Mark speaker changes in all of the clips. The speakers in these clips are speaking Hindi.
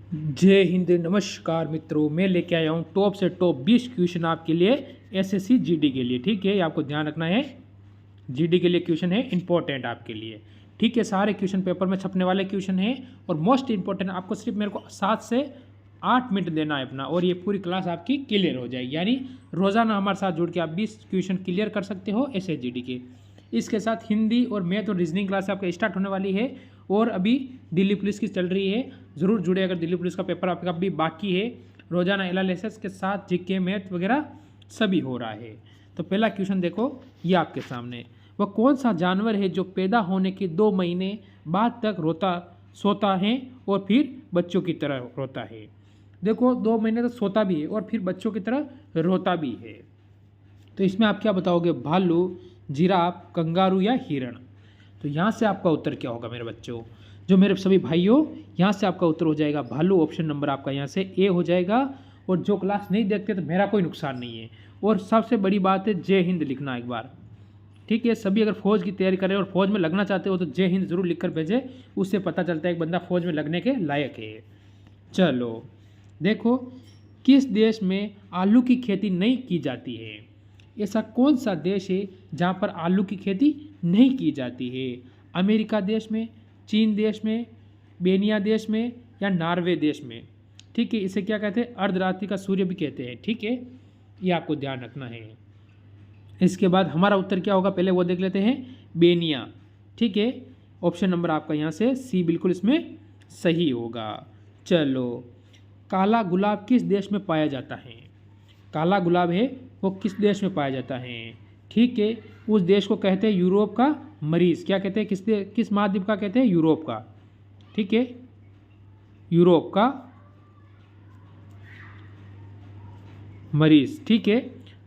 Speaker 1: जय हिंद। नमस्कार मित्रों, मैं लेके आया हूँ टॉप से टॉप 20 क्वेश्चन आपके लिए एसएससी जीडी के लिए। ठीक है, ये आपको ध्यान रखना है। जीडी के लिए क्वेश्चन है इंपॉर्टेंट आपके लिए। ठीक है, सारे क्वेश्चन पेपर में छपने वाले क्वेश्चन हैं और मोस्ट इंपॉर्टेंट आपको सिर्फ मेरे को 7 से 8 मिनट देना है अपना, और ये पूरी क्लास आपकी क्लियर हो जाएगी। यानी रोज़ाना हमारे साथ जुड़ के आप 20 क्वेश्चन क्लियर कर सकते हो एसएससी जीडी के। इसके साथ हिंदी और मैथ और रीजनिंग क्लास आपका स्टार्ट होने वाली है, और अभी दिल्ली पुलिस की चल रही है। ज़रूर जुड़े अगर दिल्ली पुलिस का पेपर आपका भी बाकी है। रोजाना एनालिसिस के साथ जीके मैथ वगैरह सभी हो रहा है। तो पहला क्वेश्चन देखो, ये आपके सामने। वह कौन सा जानवर है जो पैदा होने के 2 महीने बाद तक सोता है और फिर बच्चों की तरह रोता है? देखो, 2 महीने तक सोता भी है और फिर बच्चों की तरह रोता भी है। तो इसमें आप क्या बताओगे? भालू, जिराफ, कंगारू या हिरण? तो यहाँ से आपका उत्तर क्या होगा मेरे बच्चों? जो मेरे सभी भाइयों, यहाँ से आपका उत्तर हो जाएगा भालू। ऑप्शन नंबर आपका यहाँ से ए हो जाएगा। और जो क्लास नहीं देखते तो मेरा कोई नुकसान नहीं है। और सबसे बड़ी बात है, जय हिंद लिखना एक बार। ठीक है, सभी अगर फौज की तैयारी करें और फौज में लगना चाहते हो तो जय हिंद जरूर लिख कर भेजें। उससे पता चलता है एक बंदा फौज में लगने के लायक है। चलो देखो, किस देश में आलू की खेती नहीं की जाती है? ऐसा कौन सा देश है जहाँ पर आलू की खेती नहीं की जाती है? अमेरिका देश में, चीन देश में, बेनिया देश में या नॉर्वे देश में? ठीक है, इसे क्या कहते हैं? अर्धरात्रि का सूर्य भी कहते हैं। ठीक है, ये आपको ध्यान रखना है। इसके बाद हमारा उत्तर क्या होगा, पहले वो देख लेते हैं। बेनिया। ठीक है, ऑप्शन नंबर आपका यहाँ से सी बिल्कुल इसमें सही होगा। चलो, काला गुलाब किस देश में पाया जाता है? काला गुलाब है वो किस देश में पाया जाता है? ठीक है, उस देश को कहते हैं यूरोप का मरीज। क्या कहते हैं? किस महाद्वीप का कहते हैं? यूरोप का। ठीक है, यूरोप का मरीज। ठीक है,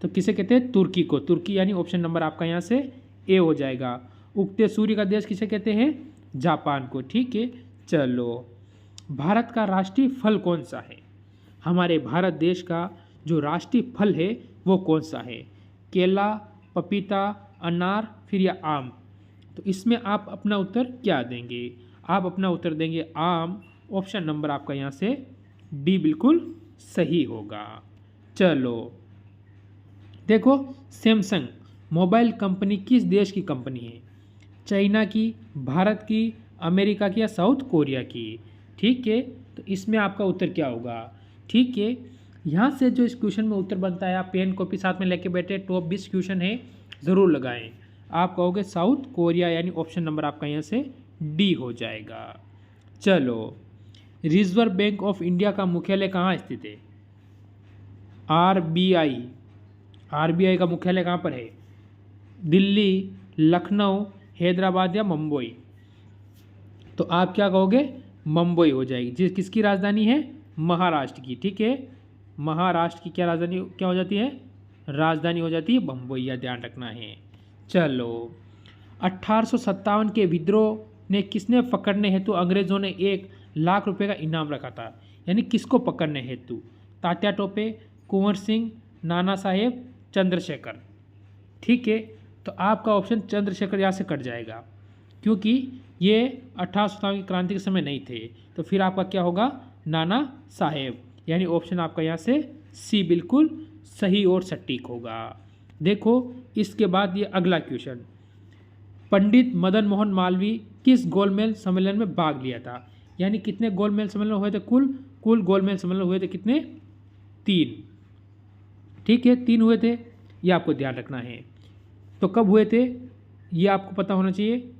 Speaker 1: तो किसे कहते हैं? तुर्की को। तुर्की यानी ऑप्शन नंबर आपका यहाँ से ए हो जाएगा। उगते सूर्य का देश किसे कहते हैं? जापान को। ठीक है, चलो, भारत का राष्ट्रीय फल कौन सा है? हमारे भारत देश का जो राष्ट्रीय फल है वो कौन सा है? केला, पपीता, अनार, फिर या आम? तो इसमें आप अपना उत्तर क्या देंगे? आप अपना उत्तर देंगे आम। ऑप्शन नंबर आपका यहाँ से डी बिल्कुल सही होगा। चलो देखो, सैमसंग मोबाइल कंपनी किस देश की कंपनी है? चाइना की, भारत की, अमेरिका की या साउथ कोरिया की? ठीक है, तो इसमें आपका उत्तर क्या होगा? ठीक है, यहाँ से जो इस क्वेश्चन में उत्तर बनता है, आप पेन कॉपी साथ में लेके बैठे, टॉप 20 क्वेश्चन है, ज़रूर लगाएं। आप कहोगे साउथ कोरिया, यानी ऑप्शन नंबर आपका यहाँ से डी हो जाएगा। चलो, रिजर्व बैंक ऑफ इंडिया का मुख्यालय कहाँ स्थित है? आरबीआई। आरबीआई का मुख्यालय कहाँ पर है? दिल्ली, लखनऊ, हैदराबाद या मुंबई? तो आप क्या कहोगे? मुंबई हो जाएगी। जिस किसकी राजधानी है? महाराष्ट्र की। ठीक है, महाराष्ट्र की क्या राजधानी क्या हो जाती है? राजधानी हो जाती है मुंबई, या ध्यान रखना है। चलो, 1857 के विद्रोह ने किसने पकड़ने हेतु अंग्रेजों ने 1 लाख रुपए का इनाम रखा था? यानी किसको पकड़ने हेतु? तात्या टोपे, कुंवर सिंह, नाना साहेब, चंद्रशेखर? ठीक है, तो आपका ऑप्शन चंद्रशेखर यहाँ से कट जाएगा, क्योंकि ये 1857 की क्रांति के समय नहीं थे। तो फिर आपका क्या होगा? नाना साहेब। यानी ऑप्शन आपका यहाँ से सी बिल्कुल सही और सटीक होगा। देखो, इसके बाद ये अगला क्वेश्चन, पंडित मदन मोहन मालवीय किस गोलमेज सम्मेलन में भाग लिया था? यानी कितने गोलमेज सम्मेलन हुए थे? कुल गोलमेज सम्मेलन हुए थे कितने? 3। ठीक है, 3 हुए थे, ये आपको ध्यान रखना है। तो कब हुए थे ये आपको पता होना चाहिए।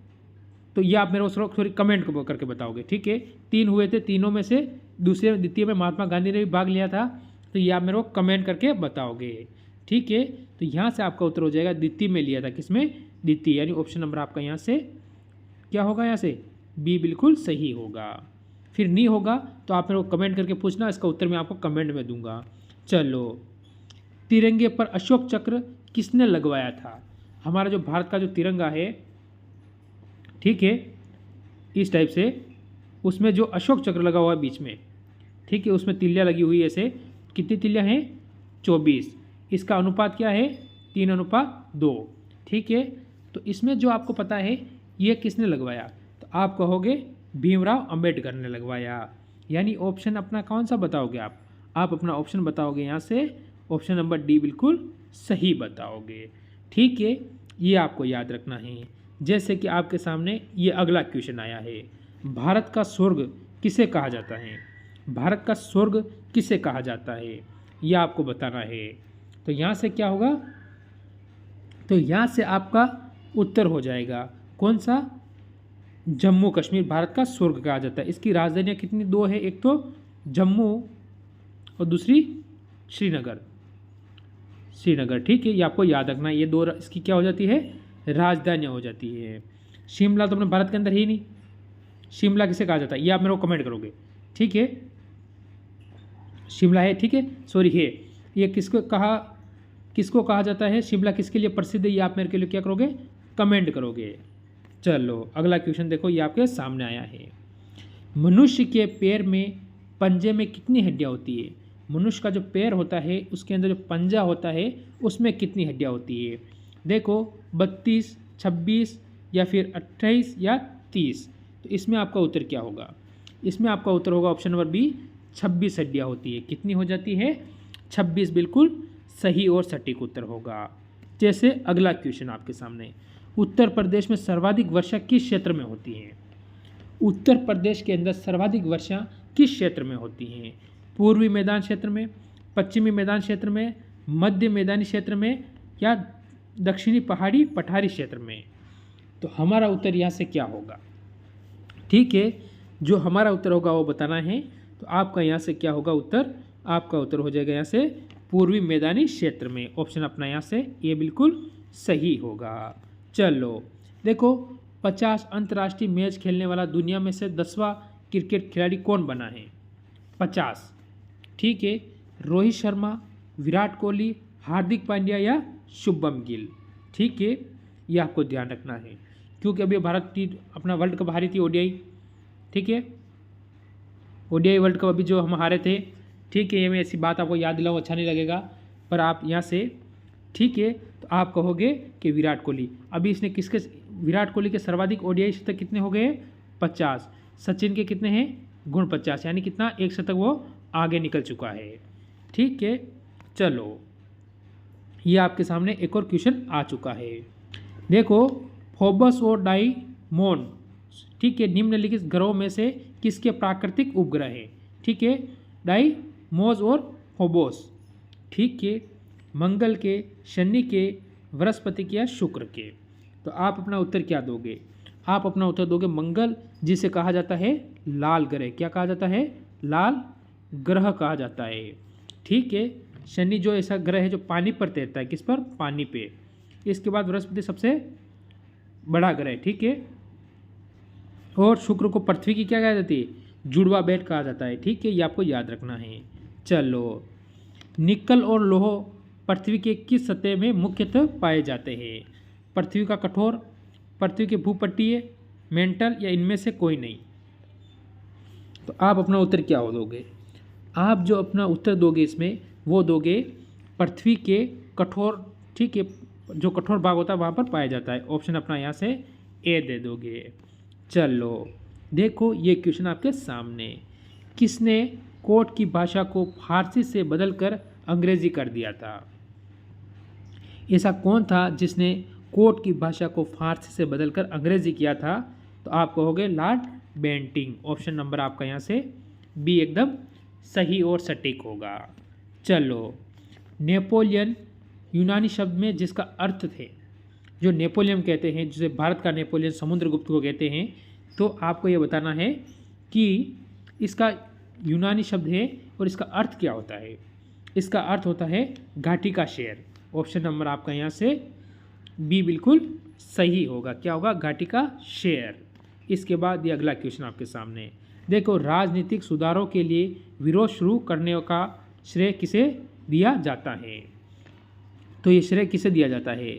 Speaker 1: तो ये आप मेरे को थोड़ी कमेंट करके बताओगे। ठीक है, 3 हुए थे, तीनों में से द्वितीय में महात्मा गांधी ने भी भाग लिया था। तो ये आप मेरे को कमेंट करके बताओगे। ठीक है, तो यहाँ से आपका उत्तर हो जाएगा द्वितीय में लिया था। किसमें? द्वितीय, यानी ऑप्शन नंबर आपका यहाँ से क्या होगा? यहाँ से बी बिल्कुल सही होगा। फिर नहीं होगा तो आप मेरे को कमेंट करके पूछना, इसका उत्तर मैं आपको कमेंट में दूंगा। चलो, तिरंगे पर अशोक चक्र किसने लगवाया था? हमारा जो भारत का जो तिरंगा है, ठीक है, इस टाइप से, उसमें जो अशोक चक्र लगा हुआ है बीच में, ठीक है, उसमें तिल्लियाँ लगी हुई है। ऐसे कितनी तिल्लियाँ हैं? 24। इसका अनुपात क्या है? 3:2। ठीक है, तो इसमें जो आपको पता है ये किसने लगवाया, तो आप कहोगे भीमराव अंबेडकर ने लगवाया। यानी ऑप्शन अपना कौन सा बताओगे आप अपना ऑप्शन बताओगे यहाँ से ऑप्शन नंबर डी बिल्कुल सही बताओगे। ठीक है, ये आपको याद रखना है। जैसे कि आपके सामने ये अगला क्वेश्चन आया है, भारत का स्वर्ग किसे कहा जाता है? भारत का स्वर्ग किसे कहा जाता है, यह आपको बताना है। तो यहाँ से क्या होगा, तो यहाँ से आपका उत्तर हो जाएगा कौन सा, जम्मू कश्मीर भारत का स्वर्ग कहा जाता है। इसकी राजधानियाँ कितनी, दो है, एक तो जम्मू और दूसरी श्रीनगर। ठीक है, ये आपको याद रखना, ये दो इसकी क्या हो जाती है, राजधानियाँ हो जाती है। शिमला तो अपने भारत के अंदर ही नहीं, शिमला किसे कहा जाता है, ये आप मेरे को कमेंट करोगे। ठीक है, शिमला है, ठीक है, सॉरी है, ये किसको कहा जाता है, शिमला किसके लिए प्रसिद्ध है, ये आप मेरे के लिए क्या करोगे, कमेंट करोगे। चलो अगला क्वेश्चन देखो, ये आपके सामने आया है, मनुष्य के पैर में पंजे में कितनी हड्डियाँ होती है? मनुष्य का जो पैर होता है उसके अंदर जो पंजा होता है उसमें कितनी हड्डियाँ होती है? देखो 32, 26 या फिर 28 या 30। तो इसमें आपका उत्तर क्या होगा? इसमें आपका उत्तर होगा ऑप्शन नंबर बी, 26 हड्डियाँ होती है। कितनी हो जाती है? 26 बिल्कुल सही और सटीक उत्तर होगा। जैसे अगला क्वेश्चन आपके सामने, उत्तर प्रदेश में सर्वाधिक वर्षा किस क्षेत्र में होती है? उत्तर प्रदेश के अंदर सर्वाधिक वर्षा किस क्षेत्र में होती हैं? पूर्वी मैदान क्षेत्र में, पश्चिमी मैदान क्षेत्र में, मध्य मैदानी क्षेत्र में या दक्षिणी पहाड़ी पठारी क्षेत्र में? तो हमारा उत्तर यहाँ से क्या होगा? ठीक है, जो हमारा उत्तर होगा वो बताना है। तो आपका यहाँ से क्या होगा उत्तर? आपका उत्तर हो जाएगा यहाँ से पूर्वी मैदानी क्षेत्र में। ऑप्शन अपना यहाँ से ये बिल्कुल सही होगा। चलो देखो, 50 अंतर्राष्ट्रीय मैच खेलने वाला दुनिया में से 10वां क्रिकेट खिलाड़ी कौन बना है? 50, ठीक है, रोहित शर्मा, विराट कोहली, हार्दिक पांड्या या शुभम गिल? ठीक है, ये आपको ध्यान रखना है क्योंकि अभी भारत अपना वर्ल्ड कप हारी थी, ओडीआई। ठीक है, ओडीआई वर्ल्ड कप अभी जो हम हारे थे। ठीक है, ये मैं ऐसी बात आपको याद दिलाऊँ अच्छा नहीं लगेगा, पर आप यहाँ से, ठीक है, तो आप कहोगे कि विराट कोहली। अभी इसने किसके, विराट कोहली के सर्वाधिक ओडीआई शतक कितने हो गए? 50। सचिन के कितने हैं? 49, यानी कितना, एक शतक वो आगे निकल चुका है। ठीक है, चलो ये आपके सामने एक और क्वेश्चन आ चुका है। देखो, फोबस और डाइमोन, ठीक है, निम्नलिखित ग्रहों में से किसके प्राकृतिक उपग्रह हैं? ठीक है, डाइमोस और फोबोस। ठीक है, मंगल के, शनि के, बृहस्पति के या शुक्र के? तो आप अपना उत्तर क्या दोगे? आप अपना उत्तर दोगे मंगल, जिसे कहा जाता है लाल ग्रह। क्या कहा जाता है? लाल ग्रह कहा जाता है। ठीक है, शनि जो ऐसा ग्रह है जो पानी पर तैरता है, किस पर? पानी पे। इसके बाद बृहस्पति सबसे बड़ा ग्रह। ठीक है, और शुक्र को पृथ्वी की क्या कहा जाती है? जुड़वा बेट कहा जाता है। ठीक है, ये आपको याद रखना है। चलो, निकल और लोह पृथ्वी के किस सतह में मुख्यतः पाए जाते हैं? पृथ्वी का कठोर, पृथ्वी के भूपट्टीय, मेंटल या इनमें से कोई नहीं? तो आप अपना उत्तर क्या हो दोगे? आप जो अपना उत्तर दोगे इसमें, वो दोगे पृथ्वी के कठोर। ठीक है, जो कठोर भाग होता है वहाँ पर पाया जाता है। ऑप्शन अपना यहाँ से ए दे दोगे। चलो देखो, ये क्वेश्चन आपके सामने, किसने कोर्ट की भाषा को फारसी से बदलकर अंग्रेजी कर दिया था? ऐसा कौन था जिसने कोर्ट की भाषा को फारसी से बदलकर अंग्रेजी किया था? तो आप कहोगे लॉर्ड बेंटिंग। ऑप्शन नंबर आपका यहाँ से बी एकदम सही और सटीक होगा। चलो, नेपोलियन यूनानी शब्द में जिसका अर्थ थे, जो नेपोलियन कहते हैं, जिसे भारत का नेपोलियन समुद्रगुप्त को कहते हैं, तो आपको ये बताना है कि इसका यूनानी शब्द है और इसका अर्थ क्या होता है। इसका अर्थ होता है घाटी का शेर। ऑप्शन नंबर आपका यहाँ से बी बिल्कुल सही होगा। क्या होगा? घाटी का शेर। इसके बाद ये अगला क्वेश्चन आपके सामने, देखो, राजनीतिक सुधारों के लिए विरोध शुरू करने का श्रेय किसे दिया जाता है? तो ये श्रेय किसे दिया जाता है?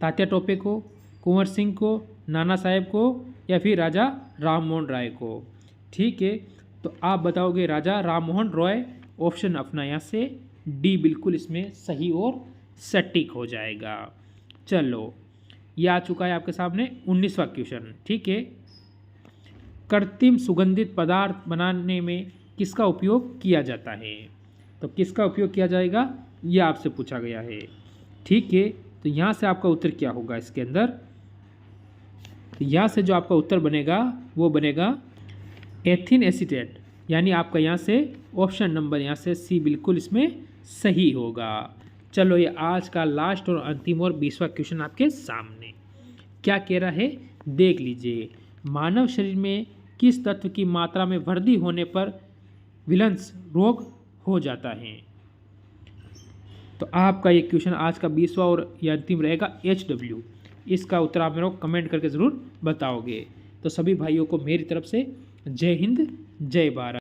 Speaker 1: तात्या टोपे को, कुंवर सिंह को, नाना साहेब को या फिर राजा राममोहन राय को? ठीक है, तो आप बताओगे राजा राममोहन रॉय। ऑप्शन अपना यहाँ से डी बिल्कुल इसमें सही और सटीक हो जाएगा। चलो, ये आ चुका है आपके सामने 19वां क्वेश्चन। ठीक है, कृत्रिम सुगंधित पदार्थ बनाने में किसका उपयोग किया जाता है? तो किसका उपयोग किया जाएगा ये आपसे पूछा गया है। ठीक है, तो यहाँ से आपका उत्तर क्या होगा इसके अंदर? तो यहाँ से जो आपका उत्तर बनेगा वो बनेगा एथिन एसीटेट, यानी आपका यहाँ से ऑप्शन नंबर यहाँ से सी बिल्कुल इसमें सही होगा। चलो ये आज का लास्ट और अंतिम और 20वां क्वेश्चन आपके सामने क्या कह रहा है देख लीजिए। मानव शरीर में किस तत्व की मात्रा में वृद्धि होने पर विलंस रोग हो जाता है? तो आपका ये क्वेश्चन आज का 20वां और ये अंतिम रहेगा HW। इसका उत्तर आप मेरे को कमेंट करके ज़रूर बताओगे। तो सभी भाइयों को मेरी तरफ से जय हिंद जय भारत।